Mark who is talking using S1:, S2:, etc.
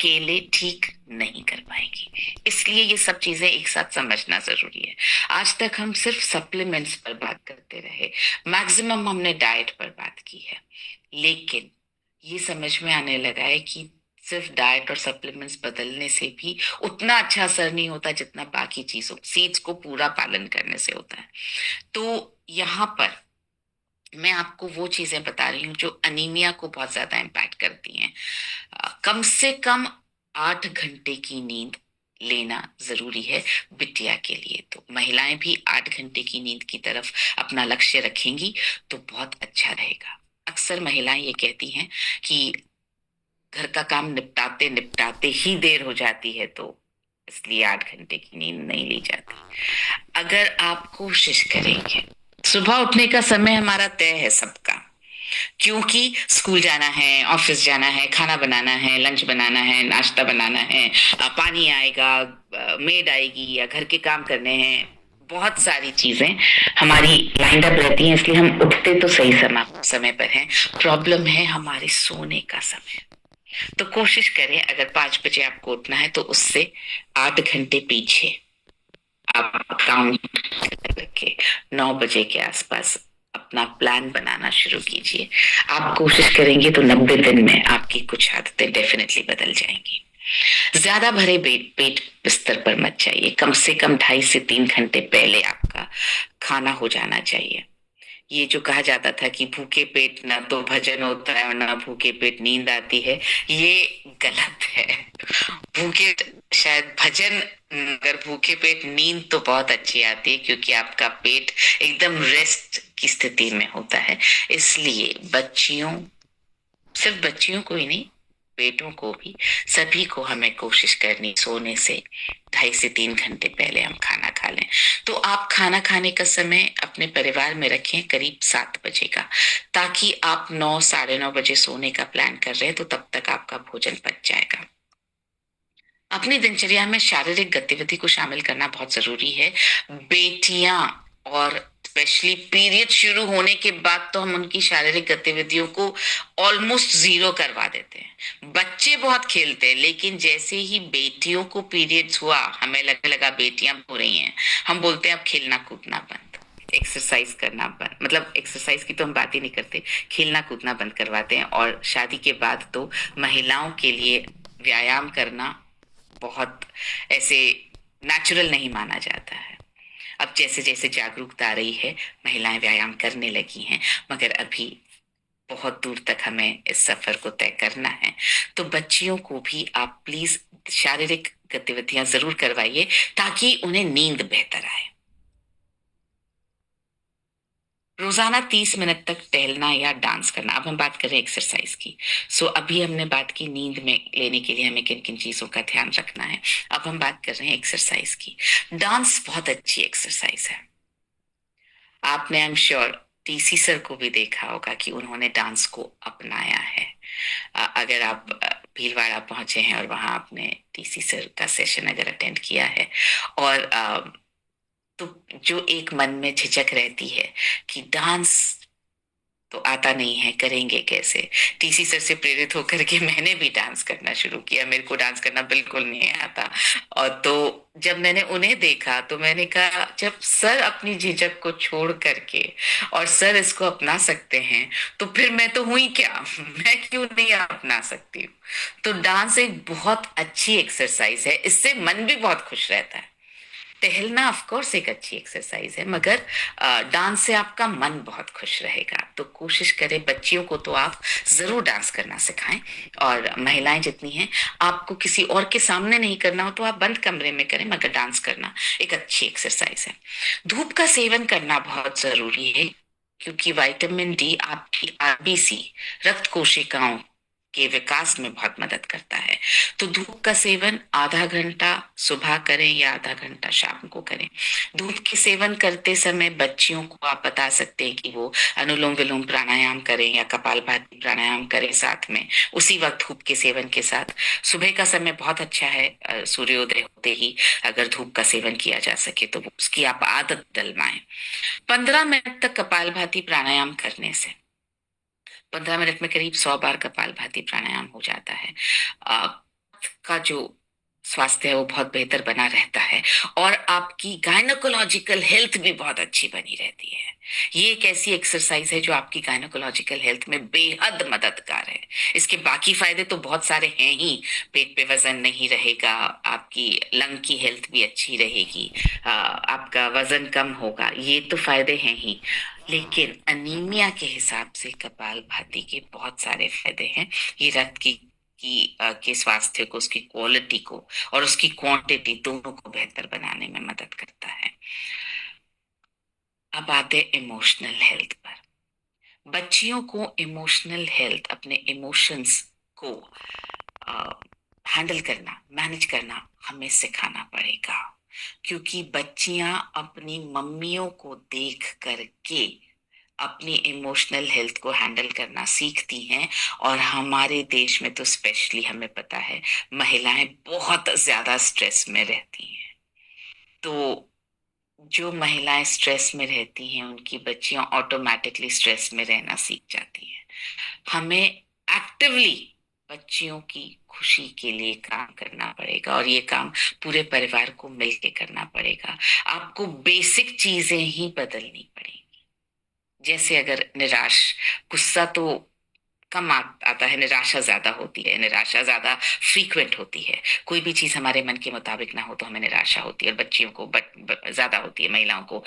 S1: अकेले ठीक नहीं कर पाएंगी। इसलिए ये सब चीजें एक साथ समझना जरूरी है। आज तक हम सिर्फ सप्लीमेंट्स पर बात करते रहे, मैक्सिमम हमने डाइट पर बात की है, लेकिन ये समझ में आने लगा है कि सिर्फ डाइट और सप्लीमेंट्स बदलने से भी उतना अच्छा असर नहीं होता जितना बाकी चीजों सीड्स को पूरा पालन करने से होता है। तो यहाँ पर मैं आपको वो चीजें बता रही हूँ जो अनीमिया को बहुत ज्यादा इम्पैक्ट करती हैं। कम से कम 8 घंटे की नींद लेना जरूरी है बिटिया के लिए। तो महिलाएं भी 8 घंटे की नींद की तरफ अपना लक्ष्य रखेंगी तो बहुत अच्छा रहेगा। अक्सर महिलाएं ये कहती हैं कि घर का काम निपटाते निपटाते ही देर हो जाती है, तो इसलिए 8 घंटे की नींद नहीं ली जाती। अगर आप कोशिश करेंगे, सुबह उठने का समय हमारा तय है सबका, क्योंकि स्कूल जाना है, ऑफिस जाना है, खाना बनाना है, लंच बनाना है, नाश्ता बनाना है, पानी आएगा, मेड आएगी या घर के काम करने हैं, बहुत सारी चीजें हमारी लाइंड अप रहती हैं। इसलिए हम उठते तो सही समय समय पर हैं, प्रॉब्लम है हमारे सोने का समय। तो कोशिश करें, अगर 5 बजे आपको उठना है तो उससे 8 घंटे पीछे आप काउंट करके 9 बजे के आसपास अपना प्लान बनाना शुरू कीजिए। आप कोशिश करेंगे तो 90 दिन में आपकी कुछ आदतें डेफिनेटली बदल जाएंगी। ज्यादा भरे पेट बिस्तर पर मत जाइए। कम से कम 2.5 से 3 घंटे पहले आपका खाना हो जाना चाहिए। ये जो कहा जाता था कि भूखे पेट ना तो भजन होता है और ना भूखे पेट नींद आती है, ये गलत है। भूखे शायद भजन, अगर भूखे पेट नींद तो बहुत अच्छी आती है, क्योंकि आपका पेट एकदम रेस्ट की स्थिति में होता है। इसलिए बच्चियों, सिर्फ बच्चियों को ही नहीं, बेटों को भी, सभी को हमें कोशिश करनी सोने से 2.5 से 3 घंटे पहले हम खाना खा लें। तो आप खाना खाने का समय अपने परिवार में रखें करीब 7 बजे का, ताकि आप 9 साढ़े 9 बजे सोने का प्लान कर रहे हैं तो तब तक आपका भोजन पच जाएगा। अपनी दिनचर्या में शारीरिक गतिविधि को शामिल करना बहुत जरूरी है। बेटियां, और स्पेशली पीरियड शुरू होने के बाद तो हम उनकी शारीरिक गतिविधियों को ऑलमोस्ट जीरो करवा देते हैं। बच्चे बहुत खेलते हैं, लेकिन जैसे ही बेटियों को पीरियड्स हुआ, हमें लगने लगा बेटियां हो रही हैं, हम बोलते हैं अब खेलना कूदना बंद, एक्सरसाइज करना बंद, मतलब एक्सरसाइज की तो हम बात ही नहीं करते, खेलना कूदना बंद करवाते हैं। और शादी के बाद तो महिलाओं के लिए व्यायाम करना बहुत ऐसे नेचुरल नहीं माना जाता है। अब जैसे जैसे जागरूकता आ रही है, महिलाएं व्यायाम करने लगी हैं, मगर अभी बहुत दूर तक हमें इस सफर को तय करना है। तो बच्चियों को भी आप प्लीज शारीरिक गतिविधियां जरूर करवाइए, ताकि उन्हें नींद बेहतर आए। रोजाना 30 मिनट तक टहलना या डांस करना। अब हम बात करें एक्सरसाइज की। अभी हमने बात की नींद में लेने के लिए हमें किन किन चीजों का ध्यान रखना है। अब हम बात कर रहे हैं एक्सरसाइज की। डांस बहुत अच्छी एक्सरसाइज है। आपने I am sure TC sir को भी देखा होगा कि उन्होंने डांस को अपनाया है। अगर आप भीलवाड़ा पहुंचे हैं और वहां आपने टीसी सर का सेशन अगर अटेंड किया है, और तो जो एक मन में झिझक रहती है कि डांस तो आता नहीं है, करेंगे कैसे, टीसी सर से प्रेरित होकर के मैंने भी डांस करना शुरू किया। मेरे को डांस करना बिल्कुल नहीं आता, और तो जब मैंने उन्हें देखा तो मैंने कहा जब सर अपनी झिझक को छोड़ करके और सर इसको अपना सकते हैं, तो फिर मैं तो हुई क्या, मैं क्यों नहीं अपना सकती हूँ। तो डांस एक बहुत अच्छी एक्सरसाइज है, इससे मन भी बहुत खुश रहता है। टहलना ऑफ कोर्स एक अच्छी एक्सरसाइज है, मगर डांस से आपका मन बहुत खुश रहेगा। तो कोशिश करें, बच्चियों को तो आप जरूर डांस करना सिखाएं, और महिलाएं जितनी हैं, आपको किसी और के सामने नहीं करना हो तो आप बंद कमरे में करें, मगर डांस करना एक अच्छी एक्सरसाइज है। धूप का सेवन करना बहुत जरूरी है, क्योंकि विटामिन डी आपकी आरबीसी, रक्त कोशिकाओं के विकास में बहुत मदद करता है। तो धूप का सेवन आधा घंटा सुबह करें या आधा घंटा शाम को करें। धूप के सेवन करते समय बच्चियों को आप बता सकते हैं कि वो अनुलोम विलोम प्राणायाम करें या कपालभाति प्राणायाम करें साथ में, उसी वक्त धूप के सेवन के साथ। सुबह का समय बहुत अच्छा है, सूर्योदय होते ही अगर धूप का सेवन किया जा सके तो उसकी आप आदत डलवाएं। 15 मिनट तक कपालभाति प्राणायाम करने से 15 मिनट में करीब 100 बार कपालभाति प्राणायाम हो जाता है। का जो स्वास्थ्य है वो बहुत बेहतर बना रहता है, और आपकी गायनोकोलॉजिकल हेल्थ भी बहुत अच्छी बनी रहती है। ये एक ऐसी एक्सरसाइज है जो आपकी गायनोकोलॉजिकल हेल्थ में बेहद मददगार है। इसके बाकी फायदे तो बहुत सारे हैं ही। पेट पे वजन नहीं रहेगा, आपकी लंग की हेल्थ भी अच्छी रहेगी, आपका वजन कम होगा, ये तो फायदे हैं ही। लेकिन अनीमिया के हिसाब से कपालभाति के बहुत सारे फायदे हैं। ये रक्त के स्वास्थ्य को, उसकी क्वालिटी को और उसकी क्वांटिटी दोनों को बेहतर बनाने में मदद करता है। अब आते हैं इमोशनल हेल्थ पर। बच्चियों को इमोशनल हेल्थ, अपने इमोशंस को हैंडल करना, मैनेज करना हमें सिखाना पड़ेगा, क्योंकि बच्चियां अपनी मम्मियों को देख करके अपनी इमोशनल हेल्थ को हैंडल करना सीखती हैं। और हमारे देश में तो स्पेशली हमें पता है, महिलाएं बहुत ज्यादा स्ट्रेस में रहती हैं। तो जो महिलाएं स्ट्रेस में रहती हैं उनकी बच्चियां ऑटोमेटिकली स्ट्रेस में रहना सीख जाती हैं। हमें एक्टिवली बच्चियों की खुशी के लिए काम करना पड़ेगा, और ये काम पूरे परिवार को मिलकर करना पड़ेगा। आपको बेसिक चीजें ही बदलनी पड़ेगी। जैसे अगर गुस्सा तो कम आता है, निराशा ज्यादा होती है, निराशा ज्यादा फ्रीक्वेंट होती है। कोई भी चीज हमारे मन के मुताबिक ना हो तो हमें निराशा होती है, और बच्चियों को ज्यादा होती है, महिलाओं को